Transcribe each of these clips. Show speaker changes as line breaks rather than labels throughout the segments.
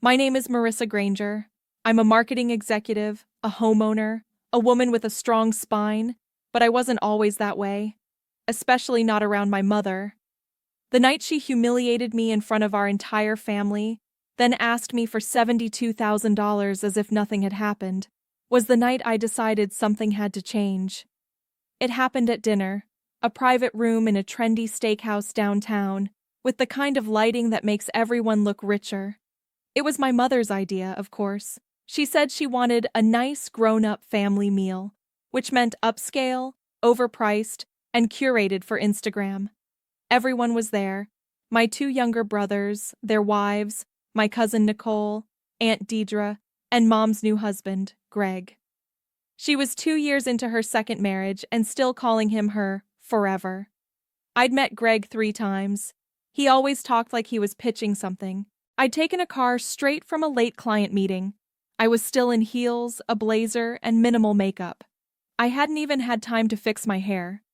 My name is Marissa Granger. I'm a marketing executive, a homeowner, a woman with a strong spine, but I wasn't always that way, especially not around my mother. The night she humiliated me in front of our entire family, then asked me for $72,000 as if nothing had happened, was the night I decided something had to change. It happened at dinner, a private room in a trendy steakhouse downtown, with the kind of lighting that makes everyone look richer. It was my mother's idea, of course. She said she wanted a nice grown-up family meal, which meant upscale, overpriced, and curated for Instagram. Everyone was there: my two younger brothers, their wives, my cousin Nicole, Aunt Deidre, and Mom's new husband, Greg. She was 2 years into her second marriage and still calling him her forever. I'd met Greg 3 times. He always talked like he was pitching something. I'd taken a car straight from a late client meeting. I was still in heels, a blazer, and minimal makeup. I hadn't even had time to fix my hair.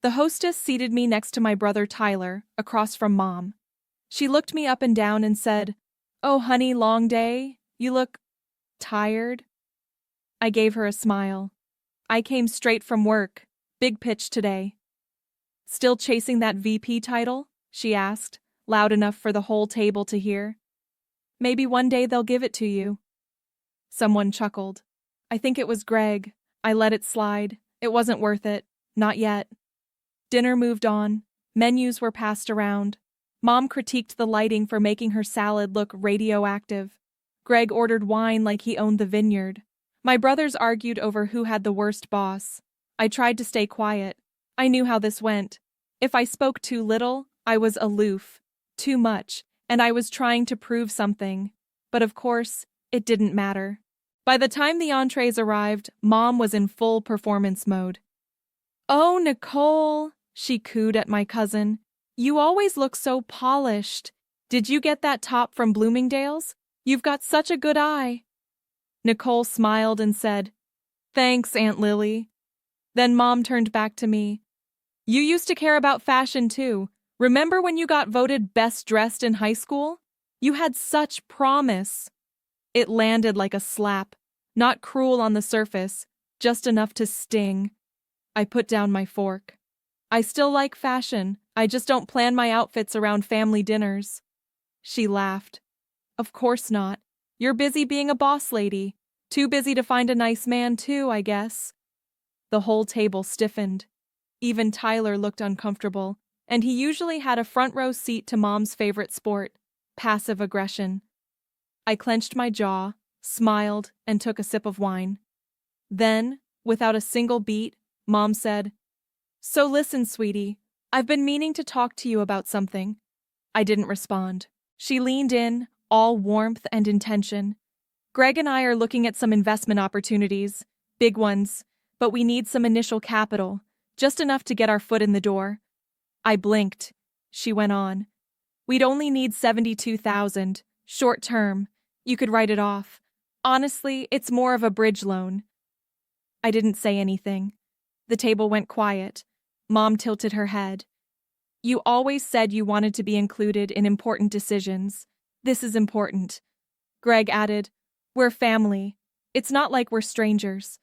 The hostess seated me next to my brother Tyler, across from Mom. She looked me up and down and said, "Oh, honey, long day? You look tired?" I gave her a smile. "I came straight from work. Big pitch today." "Still chasing that VP title?" she asked, loud enough for the whole table to hear. "Maybe one day they'll give it to you." Someone chuckled. "I think it was Greg. I let it slide. It wasn't worth it. Not yet." Dinner moved on. Menus were passed around. Mom critiqued the lighting for making her salad look radioactive. Greg ordered wine like he owned the vineyard. My brothers argued over who had the worst boss. I tried to stay quiet. I knew how this went. If I spoke too little, I was aloof. Too much, and I was trying to prove something. But of course, it didn't matter. By the time the entrees arrived, Mom was in full performance mode. "Oh, Nicole," she cooed at my cousin. "You always look so polished. Did you get that top from Bloomingdale's? You've got such a good eye." Nicole smiled and said, "Thanks, Aunt Lily." Then Mom turned back to me. "You used to care about fashion too. Remember when you got voted best dressed in high school? You had such promise." It landed like a slap, not cruel on the surface, just enough to sting. I put down my fork. "I still like fashion. I just don't plan my outfits around family dinners." She laughed. "Of course not. You're busy being a boss lady. Too busy to find a nice man too, I guess." The whole table stiffened. Even Tyler looked uncomfortable, and he usually had a front row seat to Mom's favorite sport, passive aggression. I clenched my jaw, smiled, and took a sip of wine. Then, without a single beat, Mom said, "So listen, sweetie, I've been meaning to talk to you about something." I didn't respond. She leaned in, all warmth and intention. "Greg and I are looking at some investment opportunities, big ones, but we need some initial capital, just enough to get our foot in the door." I blinked. She went on. "We'd only need $72,000, short term. You could write it off. Honestly, it's more of a bridge loan." I didn't say anything. The table went quiet. Mom tilted her head. "You always said you wanted to be included in important decisions. This is important." Greg added, "We're family. It's not like we're strangers."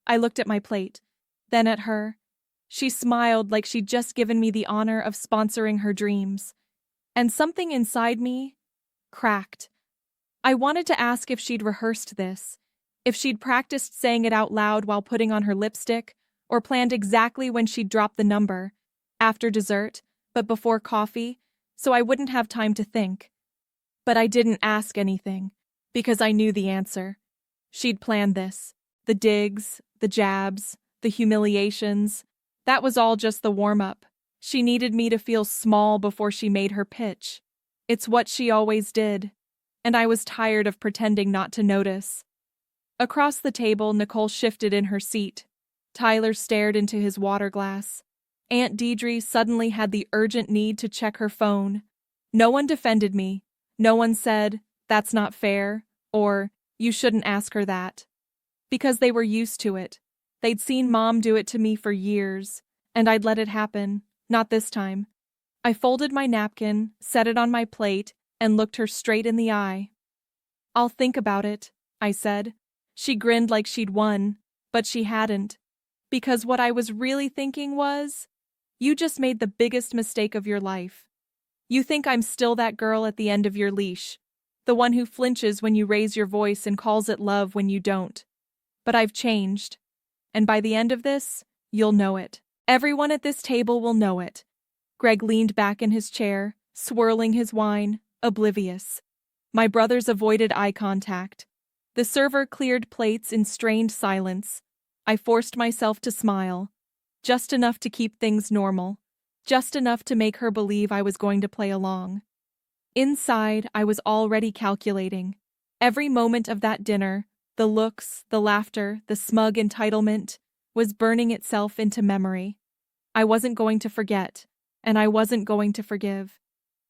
I looked at my plate, then at her. She smiled like she'd just given me the honor of sponsoring her dreams. And something inside me cracked. I wanted to ask if she'd rehearsed this, if she'd practiced saying it out loud while putting on her lipstick, or planned exactly when she'd drop the number, after dessert, but before coffee, so I wouldn't have time to think. But I didn't ask anything, because I knew the answer. She'd planned this. The digs, the jabs, the humiliations. That was all just the warm-up. She needed me to feel small before she made her pitch. It's what she always did. And I was tired of pretending not to notice. Across the table, Nicole shifted in her seat. Tyler stared into his water glass. Aunt Deidre suddenly had the urgent need to check her phone. No one defended me. No one said, "That's not fair," or "You shouldn't ask her that." Because they were used to it. They'd seen Mom do it to me for years, and I'd let it happen. Not this time. I folded my napkin, set it on my plate, and looked her straight in the eye. I'll think about it, I said. She grinned like she'd won, but she hadn't. Because what I was really thinking was, you just made the biggest mistake of your life. You think I'm still that girl at the end of your leash, the one who flinches when you raise your voice and calls it love when you don't. But I've changed. And by the end of this, you'll know it. Everyone at this table will know it. Greg leaned back in his chair, swirling his wine, oblivious. My brothers avoided eye contact. The server cleared plates in strained silence. I forced myself to smile. Just enough to keep things normal. Just enough to make her believe I was going to play along. Inside, I was already calculating. Every moment of that dinner, the looks, the laughter, the smug entitlement, was burning itself into memory. I wasn't going to forget, and I wasn't going to forgive.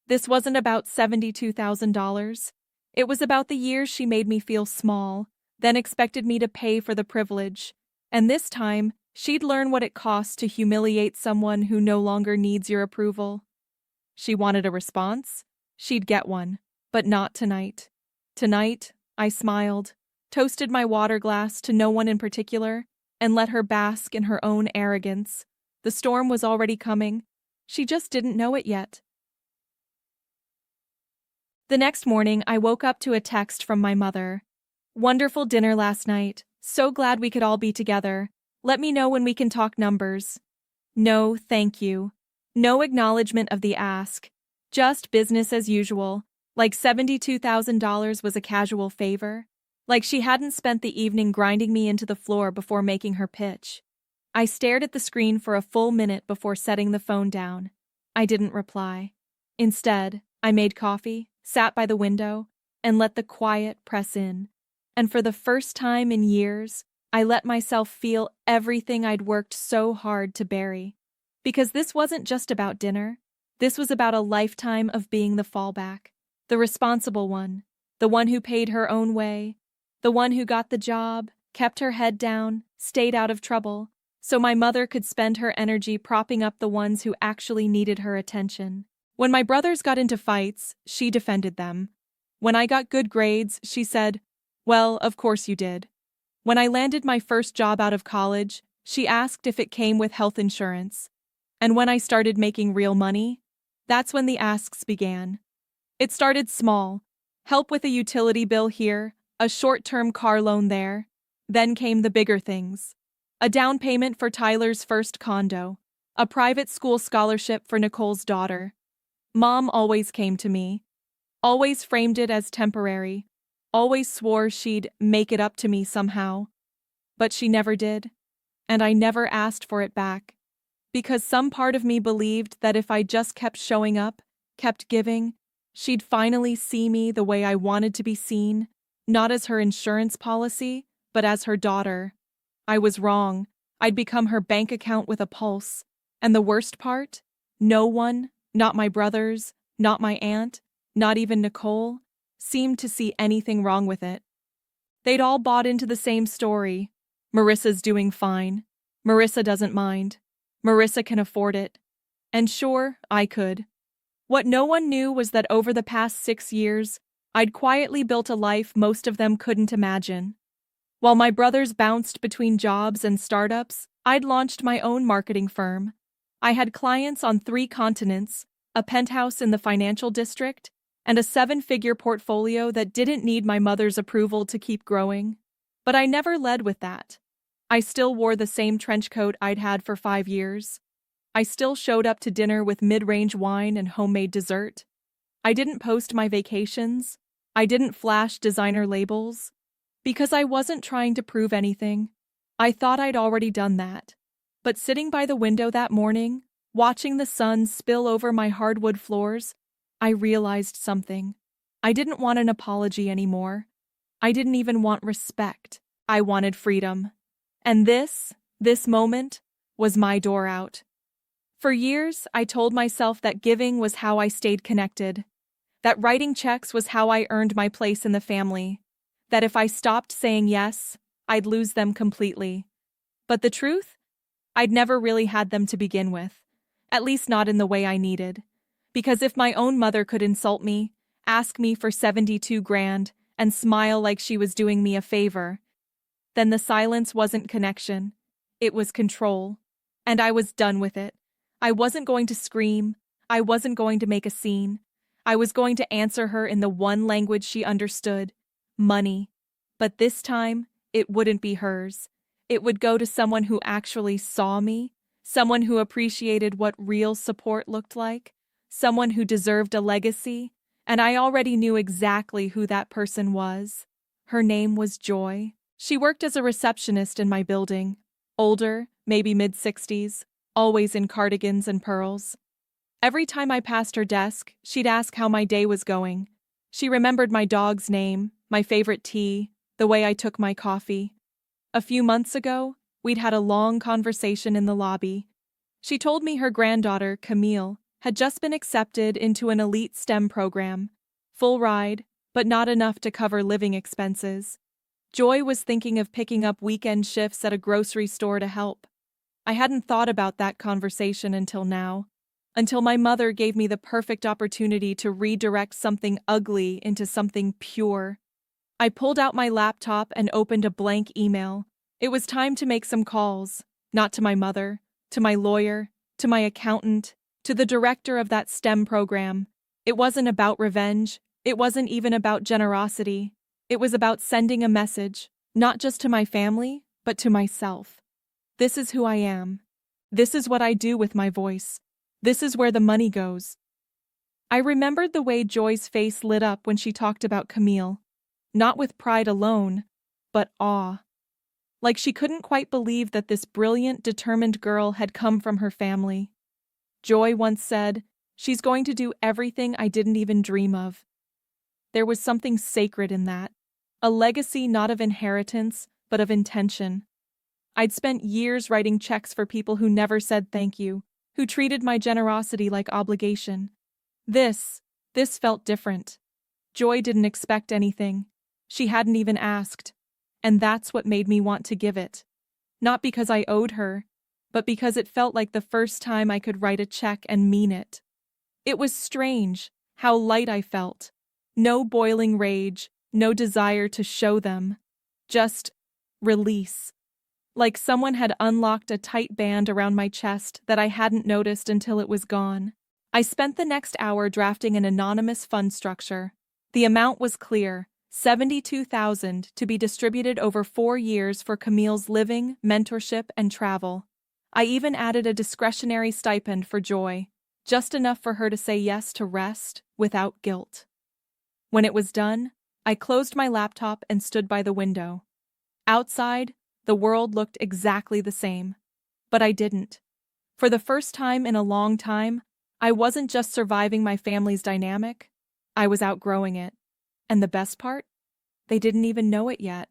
This wasn't about $72,000. It was about the years she made me feel small, then expected me to pay for the privilege. And this time, she'd learn what it costs to humiliate someone who no longer needs your approval. She wanted a response? She'd get one, but not tonight. Tonight, I smiled, toasted my water glass to no one in particular, and let her bask in her own arrogance. The storm was already coming. She just didn't know it yet. The next morning, I woke up to a text from my mother. Wonderful dinner last night. So glad we could all be together. Let me know when we can talk numbers. No, thank you. No acknowledgement of the ask. Just business as usual. Like $72,000 was a casual favor. Like she hadn't spent the evening grinding me into the floor before making her pitch. I stared at the screen for a full minute before setting the phone down. I didn't reply. Instead, I made coffee, sat by the window, and let the quiet press in. And for the first time in years, I let myself feel everything I'd worked so hard to bury. Because this wasn't just about dinner. This was about a lifetime of being the fallback, the responsible one, the one who paid her own way, the one who got the job, kept her head down, stayed out of trouble, so my mother could spend her energy propping up the ones who actually needed her attention. When my brothers got into fights, she defended them. When I got good grades, she said, "Well, of course you did." When I landed my first job out of college, she asked if it came with health insurance. And when I started making real money, that's when the asks began. It started small. Help with a utility bill here, a short-term car loan there. Then came the bigger things. A down payment for Tyler's first condo. A private school scholarship for Nicole's daughter. Mom always came to me. Always framed it as temporary. Always swore she'd make it up to me somehow. But she never did. And I never asked for it back. Because some part of me believed that if I just kept showing up, kept giving, she'd finally see me the way I wanted to be seen, not as her insurance policy, but as her daughter. I was wrong. I'd become her bank account with a pulse. And the worst part? No one, not my brothers, not my aunt, not even Nicole, seemed to see anything wrong with it. They'd all bought into the same story. Marissa's doing fine. Marissa doesn't mind. Marissa can afford it. And sure, I could. What no one knew was that over the past 6 years, I'd quietly built a life most of them couldn't imagine. While my brothers bounced between jobs and startups, I'd launched my own marketing firm. I had clients on 3 continents, a penthouse in the financial district, and a 7-figure portfolio that didn't need my mother's approval to keep growing. But I never led with that. I still wore the same trench coat I'd had for 5 years. I still showed up to dinner with mid-range wine and homemade dessert. I didn't post my vacations. I didn't flash designer labels. Because I wasn't trying to prove anything. I thought I'd already done that. But sitting by the window that morning, watching the sun spill over my hardwood floors, I realized something. I didn't want an apology anymore. I didn't even want respect. I wanted freedom. And this moment, was my door out. For years, I told myself that giving was how I stayed connected. That writing checks was how I earned my place in the family. That if I stopped saying yes, I'd lose them completely. But the truth? I'd never really had them to begin with. At least not in the way I needed. Because if my own mother could insult me, ask me for $72,000, and smile like she was doing me a favor. Then the silence wasn't connection. It was control. And I was done with it. I wasn't going to scream. I wasn't going to make a scene. I was going to answer her in the one language she understood: money. But this time, it wouldn't be hers. It would go to someone who actually saw me, someone who appreciated what real support looked like, someone who deserved a legacy, and I already knew exactly who that person was. Her name was Joy. She worked as a receptionist in my building, older, maybe mid-60s, always in cardigans and pearls. Every time I passed her desk, she'd ask how my day was going. She remembered my dog's name, my favorite tea, the way I took my coffee. A few months ago, we'd had a long conversation in the lobby. She told me her granddaughter, Camille, had just been accepted into an elite STEM program. Full ride, but not enough to cover living expenses. Joy was thinking of picking up weekend shifts at a grocery store to help. I hadn't thought about that conversation until now. Until my mother gave me the perfect opportunity to redirect something ugly into something pure. I pulled out my laptop and opened a blank email. It was time to make some calls, not to my mother, to my lawyer, to my accountant, to the director of that STEM program. It wasn't about revenge. It wasn't even about generosity. It was about sending a message, not just to my family, but to myself. This is who I am. This is what I do with my voice. This is where the money goes. I remembered the way Joy's face lit up when she talked about Camille. Not with pride alone, but awe. Like she couldn't quite believe that this brilliant, determined girl had come from her family. Joy once said, "She's going to do everything I didn't even dream of." There was something sacred in that. A legacy not of inheritance, but of intention. I'd spent years writing checks for people who never said thank you, who treated my generosity like obligation. This felt different. Joy didn't expect anything. She hadn't even asked. And that's what made me want to give it. Not because I owed her, but because it felt like the first time I could write a check and mean it. It was strange how light I felt. No boiling rage, no desire to show them. Just release. Like someone had unlocked a tight band around my chest that I hadn't noticed until it was gone. I spent the next hour drafting an anonymous fund structure. The amount was clear: $72,000 to be distributed over 4 years for Camille's living, mentorship, and travel. I even added a discretionary stipend for Joy, just enough for her to say yes to rest without guilt. When it was done, I closed my laptop and stood by the window. Outside, the world looked exactly the same. But I didn't. For the first time in a long time, I wasn't just surviving my family's dynamic, I was outgrowing it. And the best part? They didn't even know it yet.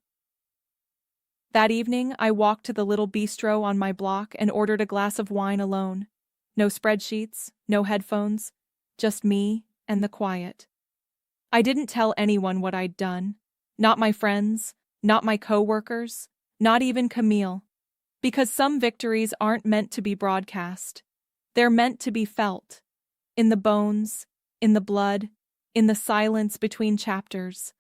That evening, I walked to the little bistro on my block and ordered a glass of wine alone. No spreadsheets, no headphones, just me and the quiet. I didn't tell anyone what I'd done. Not my friends, not my co-workers, not even Camille. Because some victories aren't meant to be broadcast. They're meant to be felt. In the bones, in the blood, in the silence between chapters.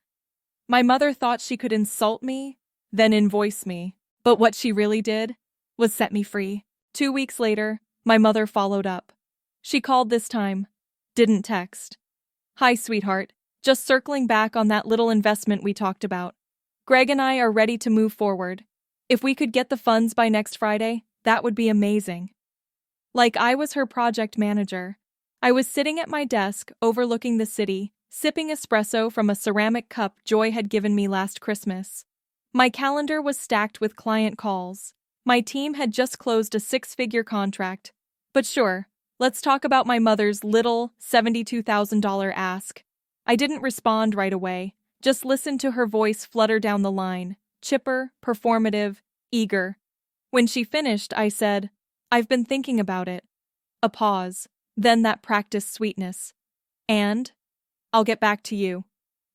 My mother thought she could insult me, then invoice me. But what she really did was set me free. 2 weeks later, my mother followed up. She called this time. Didn't text. "Hi, sweetheart. Just circling back on that little investment we talked about. Greg and I are ready to move forward. If we could get the funds by next Friday, that would be amazing." Like I was her project manager. I was sitting at my desk, overlooking the city, sipping espresso from a ceramic cup Joy had given me last Christmas. My calendar was stacked with client calls. My team had just closed a 6-figure contract. But sure, let's talk about my mother's little $72,000 ask. I didn't respond right away, just listened to her voice flutter down the line, chipper, performative, eager. When she finished, I said, "I've been thinking about it." A pause, then that practiced sweetness. "And? I'll get back to you."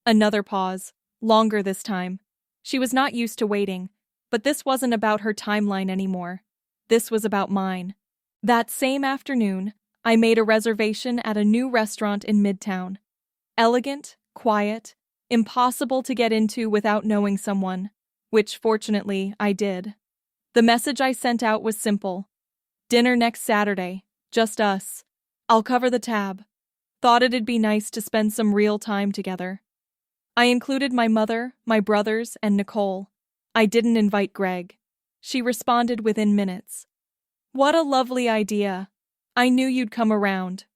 Another pause, longer this time. She was not used to waiting, but this wasn't about her timeline anymore. This was about mine. That same afternoon, I made a reservation at a new restaurant in Midtown. Elegant, quiet, Impossible to get into without knowing someone, which fortunately I did. The message I sent out was simple. Dinner next Saturday, just us. I'll cover the tab. Thought it'd be nice to spend some real time together. I included my mother, my brothers, and Nicole. I didn't invite Greg. She responded within minutes. What a lovely idea. I knew you'd come around.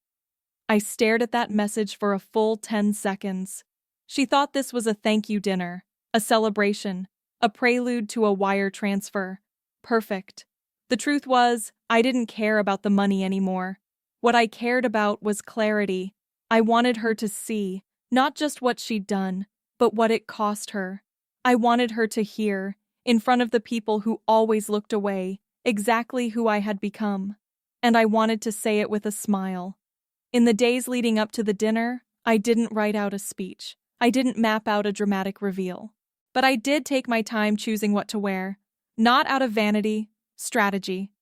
I stared at that message for a full 10 seconds. She thought this was a thank you dinner, a celebration, a prelude to a wire transfer. Perfect. The truth was, I didn't care about the money anymore. What I cared about was clarity. I wanted her to see, not just what she'd done, but what it cost her. I wanted her to hear, in front of the people who always looked away, exactly who I had become. And I wanted to say it with a smile. In the days leading up to the dinner, I didn't write out a speech. I didn't map out a dramatic reveal. But I did take my time choosing what to wear. Not out of vanity, strategy.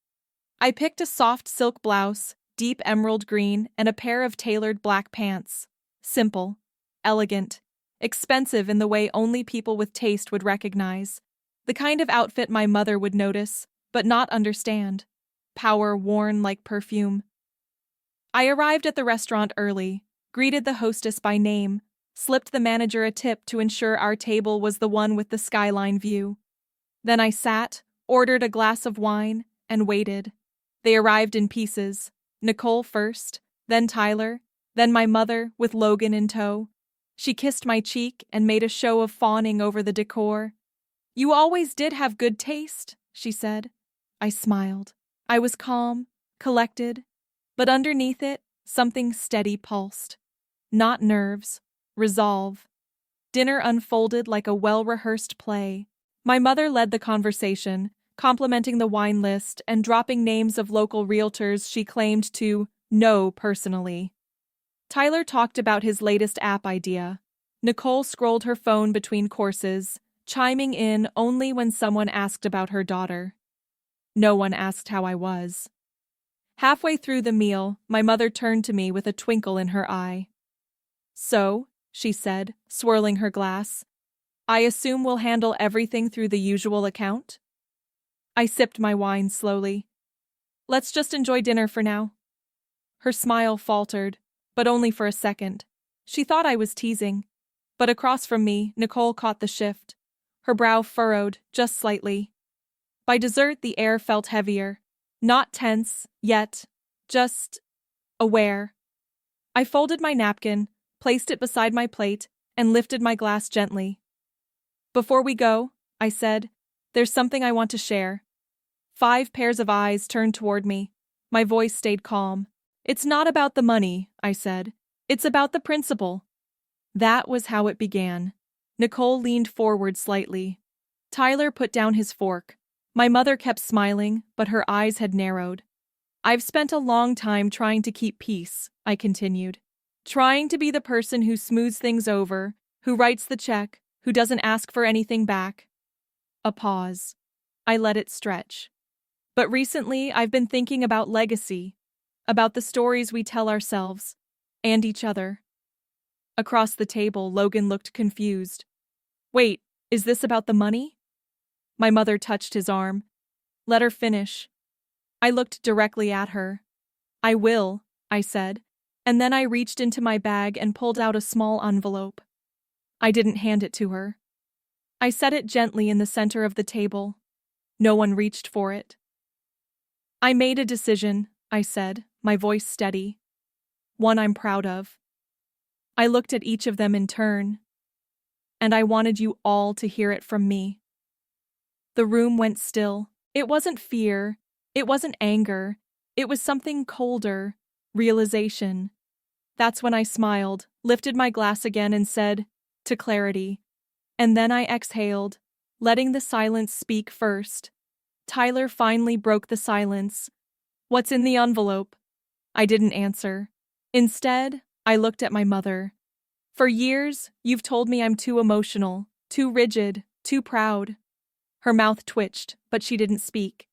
I picked a soft silk blouse, deep emerald green, and a pair of tailored black pants. Simple, elegant, expensive in the way only people with taste would recognize. The kind of outfit my mother would notice, but not understand. Power worn like perfume. I arrived at the restaurant early, greeted the hostess by name, slipped the manager a tip to ensure our table was the one with the skyline view. Then I sat, ordered a glass of wine, and waited. They arrived in pieces. Nicole first, then Tyler, then my mother with Logan in tow. She kissed my cheek and made a show of fawning over the decor. You always did have good taste, she said. I smiled. I was calm, collected, but underneath it, something steady pulsed. Not nerves, resolve. Dinner unfolded like a well-rehearsed play. My mother led the conversation, complimenting the wine list and dropping names of local realtors she claimed to know personally. Tyler talked about his latest app idea. Nicole scrolled her phone between courses, chiming in only when someone asked about her daughter. No one asked how I was. Halfway through the meal, my mother turned to me with a twinkle in her eye. So, she said, swirling her glass, I assume we'll handle everything through the usual account? I sipped my wine slowly. Let's just enjoy dinner for now. Her smile faltered, but only for a second. She thought I was teasing. But across from me, Nicole caught the shift. Her brow furrowed, just slightly. By dessert, the air felt heavier. Not tense, yet, just aware. I folded my napkin, placed it beside my plate, and lifted my glass gently. Before we go, I said, there's something I want to share. 5 pairs of eyes turned toward me. My voice stayed calm. It's not about the money, I said. It's about the principle. That was how it began. Nicole leaned forward slightly. Tyler put down his fork. My mother kept smiling, but her eyes had narrowed. I've spent a long time trying to keep peace, I continued. Trying to be the person who smooths things over, who writes the check, who doesn't ask for anything back. A pause. I let it stretch. But recently, I've been thinking about legacy, about the stories we tell ourselves, and each other. Across the table, Logan looked confused. Wait, is this about the money? My mother touched his arm. Let her finish. I looked directly at her. I will, I said, and then I reached into my bag and pulled out a small envelope. I didn't hand it to her. I set it gently in the center of the table. No one reached for it. I made a decision, I said, my voice steady. One I'm proud of. I looked at each of them in turn. And I wanted you all to hear it from me. The room went still. It wasn't fear. It wasn't anger. It was something colder. Realization. That's when I smiled, lifted my glass again and said, to clarity. And then I exhaled, letting the silence speak first. Tyler finally broke the silence. What's in the envelope? I didn't answer. Instead, I looked at my mother. For years, you've told me I'm too emotional, too rigid, too proud. Her mouth twitched, but she didn't speak.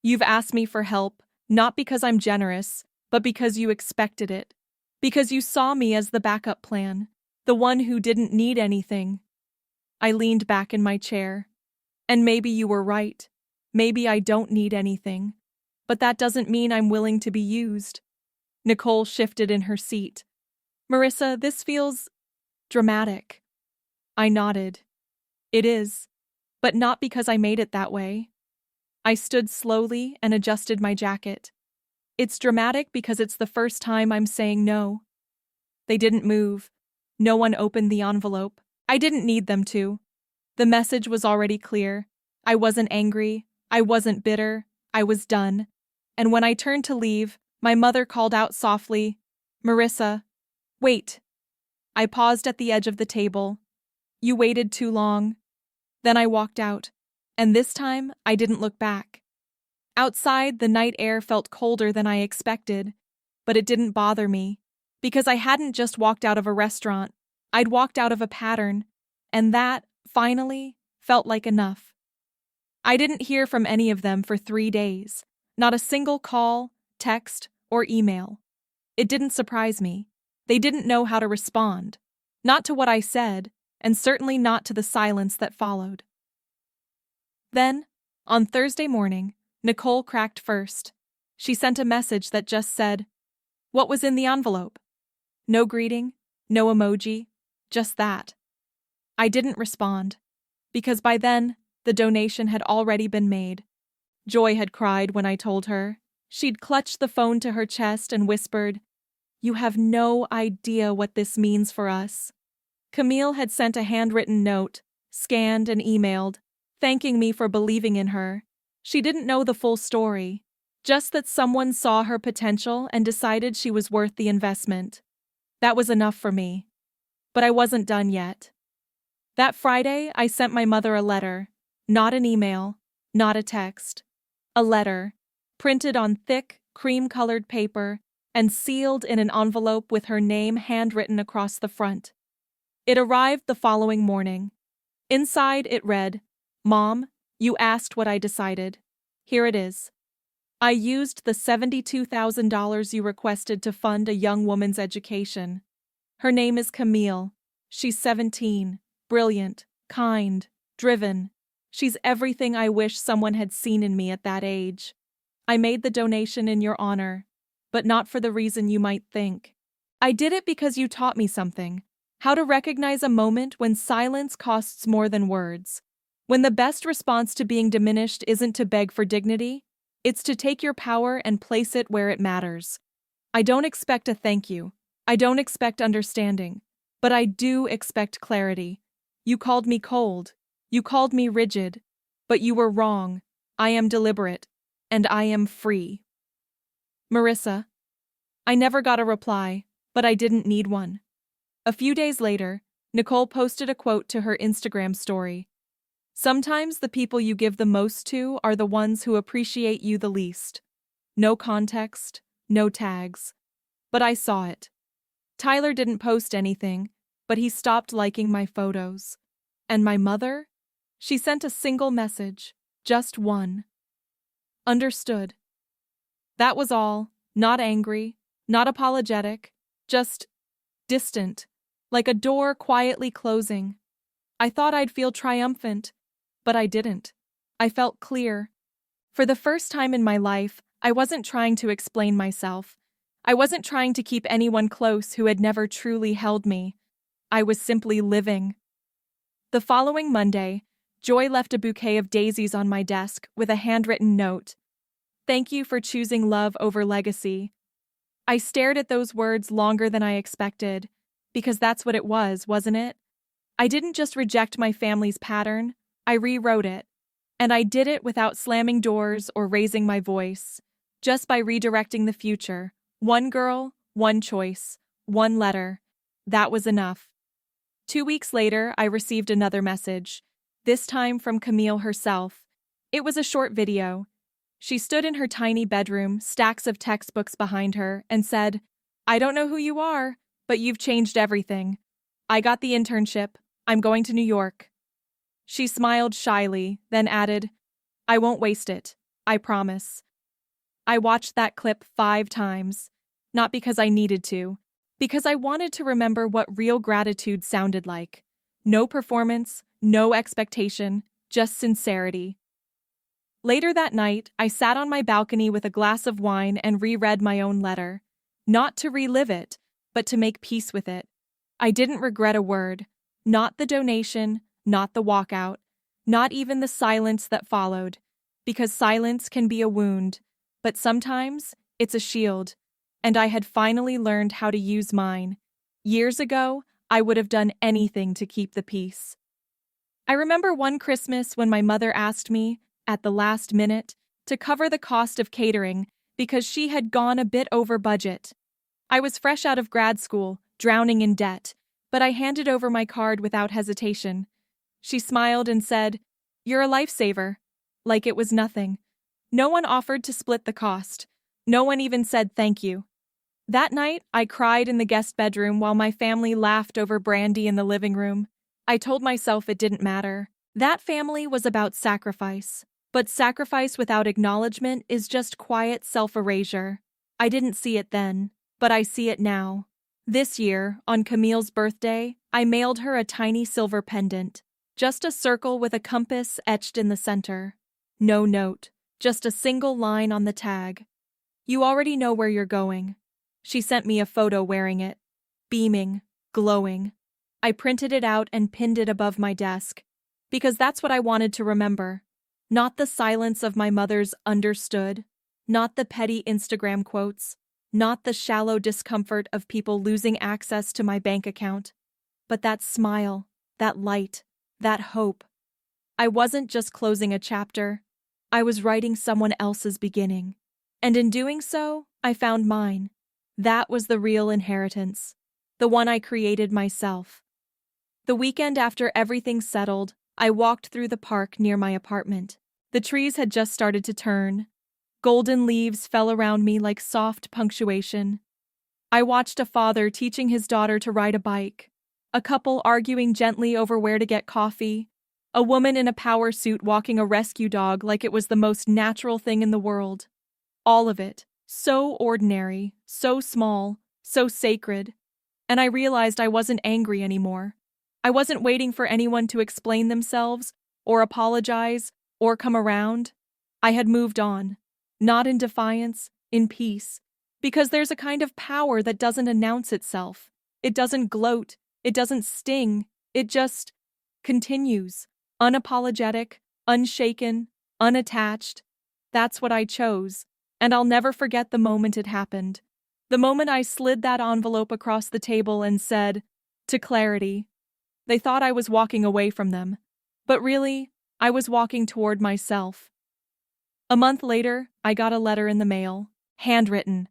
You've asked me for help, not because I'm generous, but because you expected it. Because you saw me as the backup plan. The one who didn't need anything. I leaned back in my chair. And maybe you were right. Maybe I don't need anything. But that doesn't mean I'm willing to be used. Nicole shifted in her seat. Marissa, this feels dramatic. I nodded. It is. But not because I made it that way. I stood slowly and adjusted my jacket. It's dramatic because it's the first time I'm saying no. They didn't move. No one opened the envelope. I didn't need them to. The message was already clear. I wasn't angry. I wasn't bitter. I was done. And when I turned to leave, my mother called out softly, Marissa, wait. I paused at the edge of the table. You waited too long. Then I walked out. And this time, I didn't look back. Outside, the night air felt colder than I expected. But it didn't bother me. Because I hadn't just walked out of a restaurant. I'd walked out of a pattern. And that, finally, felt like enough. I didn't hear from any of them for 3 days. Not a single call, text, or email. It didn't surprise me. They didn't know how to respond. Not to what I said, and certainly not to the silence that followed. Then, on Thursday morning, Nicole cracked first. She sent a message that just said, "What was in the envelope?" No greeting, no emoji, just that. I didn't respond, because by then, the donation had already been made. Joy had cried when I told her. She'd clutched the phone to her chest and whispered, "You have no idea what this means for us." Camille had sent a handwritten note, scanned and emailed, thanking me for believing in her. She didn't know the full story, just that someone saw her potential and decided she was worth the investment. That was enough for me. But I wasn't done yet. That Friday, I sent my mother a letter, not an email, not a text. A letter, printed on thick, cream-colored paper and sealed in an envelope with her name handwritten across the front. It arrived the following morning. Inside it read, "Mom, you asked what I decided. Here it is. I used the $72,000 you requested to fund a young woman's education. Her name is Camille. She's 17, brilliant, kind, driven. She's everything I wish someone had seen in me at that age. I made the donation in your honor, but not for the reason you might think. I did it because you taught me something. How to recognize a moment when silence costs more than words. When the best response to being diminished isn't to beg for dignity, it's to take your power and place it where it matters. I don't expect a thank you. I don't expect understanding. But I do expect clarity. You called me cold. You called me rigid. But you were wrong. I am deliberate. And I am free." Marissa. I never got a reply, but I didn't need one. A few days later, Nicole posted a quote to her Instagram story. "Sometimes the people you give the most to are the ones who appreciate you the least." No context, no tags. But I saw it. Tyler didn't post anything, but he stopped liking my photos. And my mother? She sent a single message, just one. Understood. That was all, not angry, not apologetic, just distant, like a door quietly closing. I thought I'd feel triumphant, but I didn't. I felt clear. For the first time in my life, I wasn't trying to explain myself. I wasn't trying to keep anyone close who had never truly held me. I was simply living. The following Monday, Joy left a bouquet of daisies on my desk with a handwritten note. "Thank you for choosing love over legacy." I stared at those words longer than I expected, because that's what it was, wasn't it? I didn't just reject my family's pattern, I rewrote it. And I did it without slamming doors or raising my voice, just by redirecting the future. One girl, one choice, one letter. That was enough. 2 weeks later, I received another message, this time from Camille herself. It was a short video. She stood in her tiny bedroom, stacks of textbooks behind her, and said, "I don't know who you are, but you've changed everything. I got the internship. I'm going to New York." She smiled shyly, then added, "I won't waste it. I promise." I watched that clip 5 times, not because I needed to, Because I wanted to remember what real gratitude sounded like. No performance, no expectation, just sincerity. Later that night, I sat on my balcony with a glass of wine and reread my own letter. Not to relive it, but to make peace with it. I didn't regret a word. Not the donation, not the walkout, not even the silence that followed. Because silence can be a wound, but sometimes it's a shield. And I had finally learned how to use mine. Years ago, I would have done anything to keep the peace. I remember one Christmas when my mother asked me, at the last minute, to cover the cost of catering because she had gone a bit over budget. I was fresh out of grad school, drowning in debt, but I handed over my card without hesitation. She smiled and said, "You're a lifesaver," like it was nothing. No one offered to split the cost. No one even said thank you. That night, I cried in the guest bedroom while my family laughed over brandy in the living room. I told myself it didn't matter. That family was about sacrifice. But sacrifice without acknowledgement is just quiet self-erasure. I didn't see it then, but I see it now. This year, on Camille's birthday, I mailed her a tiny silver pendant. Just a circle with a compass etched in the center. No note, just a single line on the tag. "You already know where you're going." She sent me a photo wearing it. Beaming, glowing. I printed it out and pinned it above my desk. Because that's what I wanted to remember. Not the silence of my mother's "understood," not the petty Instagram quotes, not the shallow discomfort of people losing access to my bank account, but that smile, that light, that hope. I wasn't just closing a chapter, I was writing someone else's beginning. And in doing so, I found mine. That was the real inheritance, the one I created myself. The weekend after everything settled, I walked through the park near my apartment. The trees had just started to turn. Golden leaves fell around me like soft punctuation. I watched a father teaching his daughter to ride a bike, a couple arguing gently over where to get coffee, a woman in a power suit walking a rescue dog like it was the most natural thing in the world. All of it, so ordinary, so small, so sacred. And I realized I wasn't angry anymore. I wasn't waiting for anyone to explain themselves, or apologize, or come around. I had moved on, not in defiance, in peace, because there's a kind of power that doesn't announce itself. It doesn't gloat, it doesn't sting, it just continues, unapologetic, unshaken, unattached. That's what I chose, and I'll never forget the moment it happened. The moment I slid that envelope across the table and said, "To clarity." They thought I was walking away from them, but really, I was walking toward myself. A month later, I got a letter in the mail, handwritten,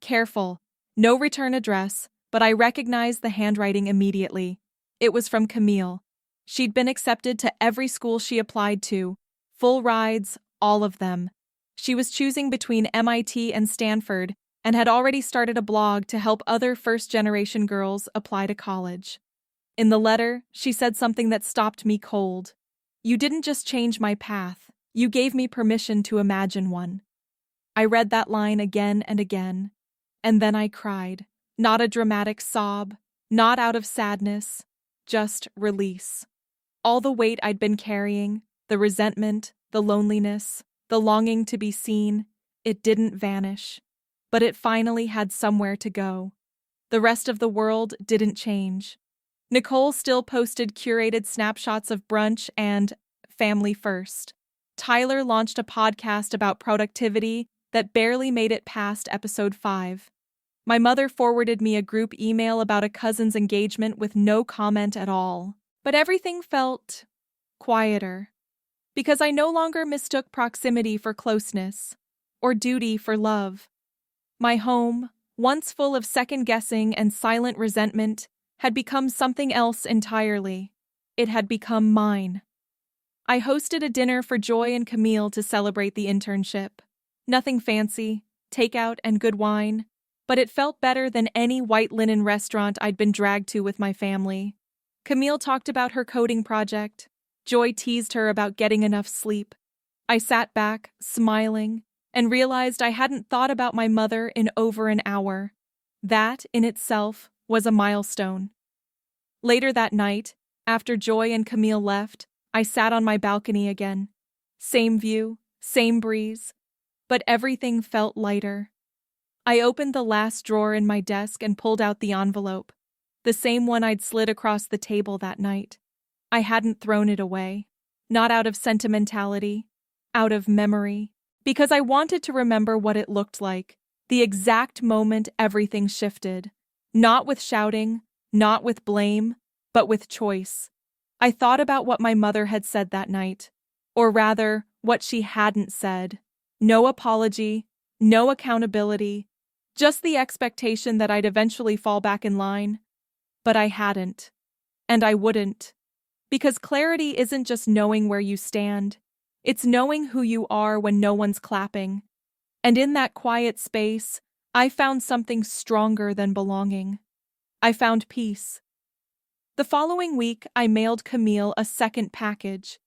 careful, no return address, but I recognized the handwriting immediately. It was from Camille. She'd been accepted to every school she applied to, full rides, all of them. She was choosing between MIT and Stanford and had already started a blog to help other first-generation girls apply to college. In the letter, she said something that stopped me cold. "You didn't just change my path, you gave me permission to imagine one." I read that line again and again, and then I cried. Not a dramatic sob, not out of sadness, just release. All the weight I'd been carrying, the resentment, the loneliness, the longing to be seen, it didn't vanish. But it finally had somewhere to go. The rest of the world didn't change. Nicole still posted curated snapshots of brunch and family first. Tyler launched a podcast about productivity that barely made it past episode 5. My mother forwarded me a group email about a cousin's engagement with no comment at all. But everything felt quieter. Because I no longer mistook proximity for closeness, or duty for love. My home, once full of second-guessing and silent resentment, had become something else entirely. It had become mine. I hosted a dinner for Joy and Camille to celebrate the internship. Nothing fancy, takeout and good wine, but it felt better than any white linen restaurant I'd been dragged to with my family. Camille talked about her coding project. Joy teased her about getting enough sleep. I sat back, smiling, and realized I hadn't thought about my mother in over an hour. That, in itself, was a milestone. Later that night, after Joy and Camille left, I sat on my balcony again. Same view, same breeze, but everything felt lighter. I opened the last drawer in my desk and pulled out the envelope, the same one I'd slid across the table that night. I hadn't thrown it away, not out of sentimentality, out of memory, because I wanted to remember what it looked like, the exact moment everything shifted. Not with shouting, not with blame, but with choice. I thought about what my mother had said that night, or rather, what she hadn't said. No apology, no accountability, just the expectation that I'd eventually fall back in line. But I hadn't. And I wouldn't. Because clarity isn't just knowing where you stand. It's knowing who you are when no one's clapping. And in that quiet space, I found something stronger than belonging. I found peace. The following week, I mailed Camille a second package.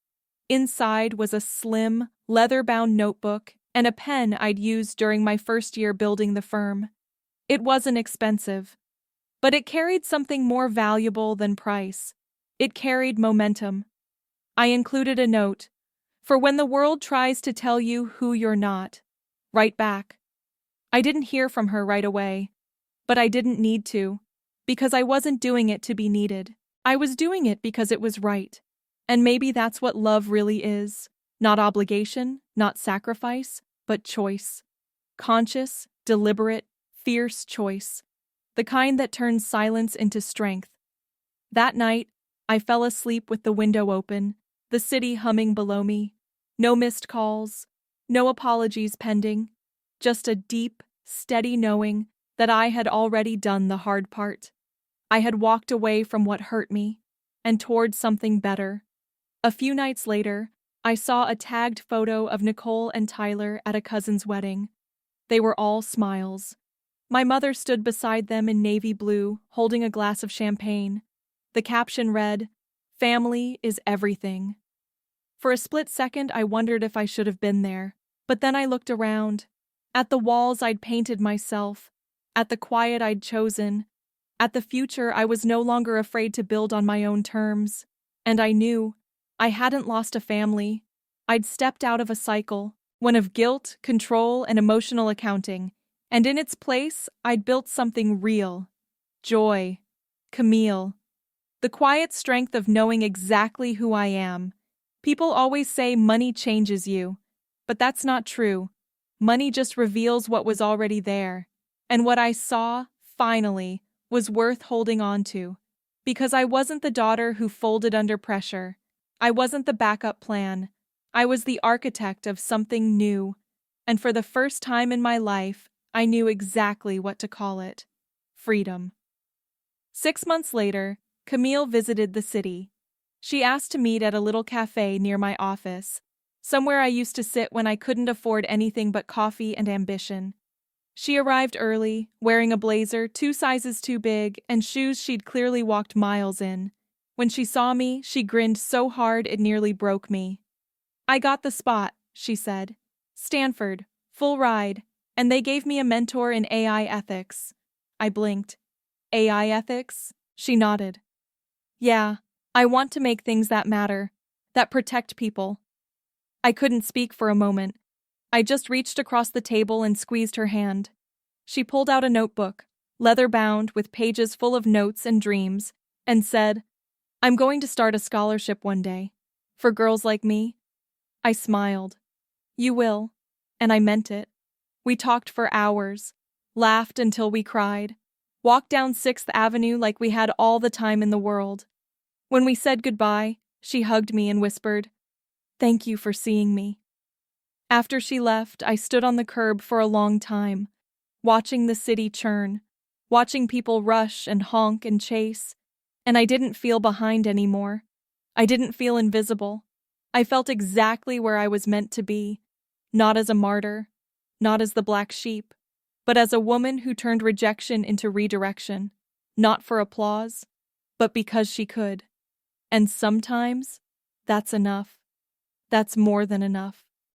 Inside was a slim, leather-bound notebook and a pen I'd used during my first year building the firm. It wasn't expensive, but it carried something more valuable than price. It carried momentum. I included a note, for when the world tries to tell you who you're not. Write back. I didn't hear from her right away, but I didn't need to, because I wasn't doing it to be needed. I was doing it because it was right. And maybe that's what love really is. Not obligation, not sacrifice, but choice. Conscious, deliberate, fierce choice. The kind that turns silence into strength. That night, I fell asleep with the window open, the city humming below me. No missed calls, no apologies pending, just a deep, steady knowing that I had already done the hard part. I had walked away from what hurt me, and toward something better. A few nights later, I saw a tagged photo of Nicole and Tyler at a cousin's wedding. They were all smiles. My mother stood beside them in navy blue, holding a glass of champagne. The caption read, "Family is everything." For a split second, I wondered if I should have been there. But then I looked around, at the walls I'd painted myself, at the quiet I'd chosen, at the future I was no longer afraid to build on my own terms. And I knew I hadn't lost a family. I'd stepped out of a cycle, one of guilt, control, and emotional accounting, and in its place, I'd built something real. Joy. Camille. The quiet strength of knowing exactly who I am. People always say money changes you, but that's not true. Money just reveals what was already there. And what I saw, finally, was worth holding on to. Because I wasn't the daughter who folded under pressure. I wasn't the backup plan. I was the architect of something new. And for the first time in my life, I knew exactly what to call it. Freedom. 6 months later, Camille visited the city. She asked to meet at a little cafe near my office, somewhere I used to sit when I couldn't afford anything but coffee and ambition. She arrived early, wearing a blazer 2 sizes too big and shoes she'd clearly walked miles in. When she saw me, she grinned so hard it nearly broke me. "I got the spot," she said. "Stanford, full ride, and they gave me a mentor in AI ethics." I blinked. "AI ethics?" She nodded. "Yeah, I want to make things that matter, that protect people." I couldn't speak for a moment. I just reached across the table and squeezed her hand. She pulled out a notebook, leather-bound with pages full of notes and dreams, and said, "I'm going to start a scholarship one day. For girls like me." I smiled. "You will." And I meant it. We talked for hours, laughed until we cried, walked down 6th Avenue like we had all the time in the world. When we said goodbye, she hugged me and whispered, "Thank you for seeing me." After she left, I stood on the curb for a long time, watching the city churn, watching people rush and honk and chase, and I didn't feel behind anymore. I didn't feel invisible. I felt exactly where I was meant to be, not as a martyr, not as the black sheep, but as a woman who turned rejection into redirection, not for applause, but because she could. And sometimes, that's enough. That's more than enough.